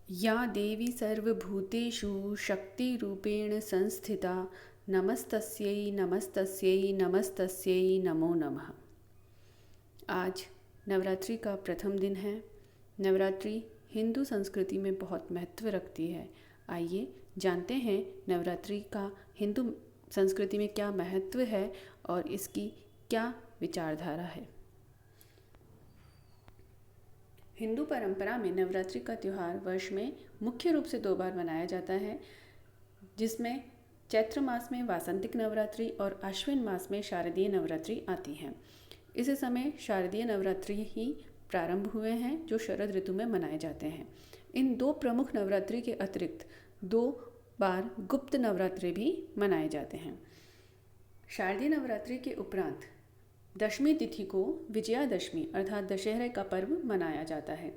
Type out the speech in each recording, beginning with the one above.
या देवी सर्वभूतेषु शक्तिरूपेण संस्थिता नमस्तस्यै नमस्तस्यै नमस्तस्यै नमो नमः। आज नवरात्रि का प्रथम दिन है। नवरात्रि हिंदू संस्कृति में बहुत महत्व रखती है। आइए जानते हैं नवरात्रि का हिंदू संस्कृति में क्या महत्व है और इसकी क्या विचारधारा है। हिंदू परंपरा में नवरात्रि का त्यौहार वर्ष में मुख्य रूप से 2 बार मनाया जाता है, जिसमें चैत्र मास में वासंतिक नवरात्रि और अश्विन मास में शारदीय नवरात्रि आती हैं। इस समय शारदीय नवरात्रि ही प्रारंभ हुए हैं, जो शरद ऋतु में मनाए जाते हैं। इन 2 प्रमुख नवरात्रि के अतिरिक्त 2 बार गुप्त नवरात्रि भी मनाए जाते हैं। शारदीय नवरात्रि के उपरांत दशमी तिथि को विजयादशमी अर्थात दशहरे का पर्व मनाया जाता है।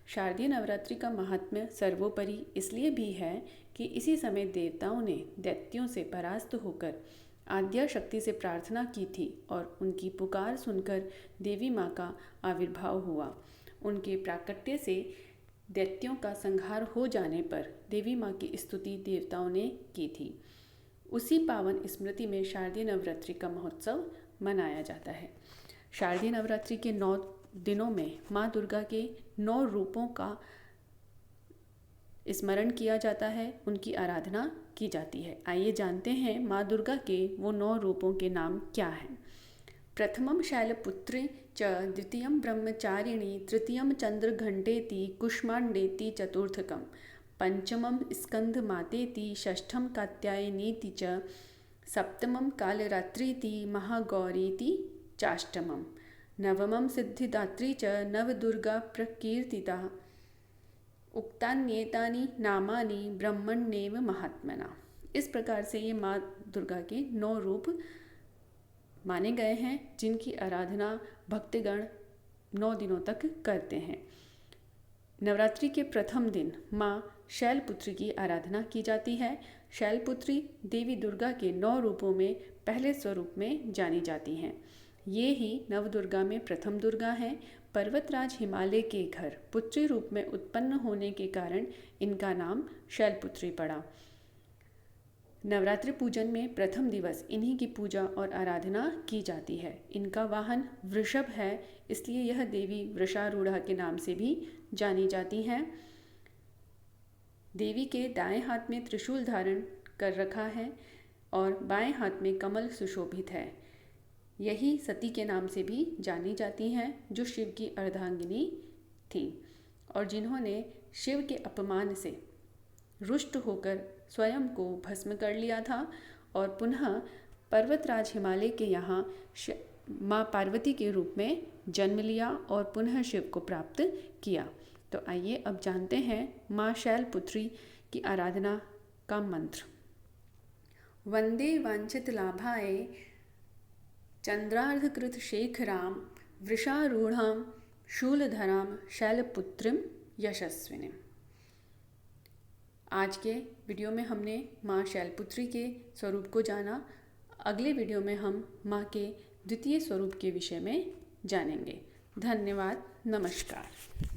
शारदीय नवरात्रि का महात्म्य सर्वोपरि इसलिए भी है कि इसी समय देवताओं ने दैत्यों से परास्त होकर आद्या शक्ति से प्रार्थना की थी और उनकी पुकार सुनकर देवी माँ का आविर्भाव हुआ। उनके प्राकट्य से दैत्यों का संहार हो जाने पर देवी माँ की स्तुति देवताओं ने की थी। उसी पावन स्मृति में शारदीय नवरात्रि का महोत्सव मनाया जाता है। शारदीय नवरात्रि के 9 दिनों में माँ दुर्गा के 9 रूपों का स्मरण किया जाता है, उनकी आराधना की जाती है। आइए जानते हैं माँ दुर्गा के वो 9 रूपों के नाम क्या हैं। प्रथमम शैलपुत्री च, द्वितीयम ब्रह्मचारिणी, तृतीयम चंद्रघंटेति, कुष्मांडेति चतुर्थकम, पंचमम स्कंदमातेति, षष्ठम कात्यायनीति च, सप्तमं कालरात्रीति, महागौरीति चाष्टमं, नवमं सिद्धिदात्री च, नवदुर्गा प्रकीर्तिता। उक्तान्येतानि नामानि ब्रह्मण्येव महात्मना। इस प्रकार से ये माँ दुर्गा के 9 रूप माने गए हैं, जिनकी आराधना भक्तगण 9 दिनों तक करते हैं। नवरात्रि के प्रथम दिन माँ शैलपुत्री की आराधना की जाती है। शैलपुत्री देवी दुर्गा के 9 रूपों में पहले स्वरूप में जानी जाती हैं। ये ही नवदुर्गा में प्रथम दुर्गा हैं। पर्वतराज हिमालय के घर पुत्री रूप में उत्पन्न होने के कारण इनका नाम शैलपुत्री पड़ा। नवरात्रि पूजन में प्रथम दिवस इन्हीं की पूजा और आराधना की जाती है। इनका वाहन वृषभ है, इसलिए यह देवी वृषारूढ़ा के नाम से भी जानी जाती हैं। देवी के दाएं हाथ में त्रिशूल धारण कर रखा है और बाएं हाथ में कमल सुशोभित है। यही सती के नाम से भी जानी जाती हैं, जो शिव की अर्धांगिनी थी और जिन्होंने शिव के अपमान से रुष्ट होकर स्वयं को भस्म कर लिया था और पुनः पर्वतराज हिमालय के यहाँ माँ पार्वती के रूप में जन्म लिया और पुनः शिव को प्राप्त किया। तो आइए अब जानते हैं माँ शैलपुत्री की आराधना का मंत्र। वंदे वांछित लाभाय चंद्रार्धकृत शेखराम, वृषारूढ़ाम शूलधराम, शैलपुत्रीम यशस्विनीम। आज के वीडियो में हमने माँ शैलपुत्री के स्वरूप को जाना। अगले वीडियो में हम माँ के द्वितीय स्वरूप के विषय में जानेंगे। धन्यवाद। नमस्कार।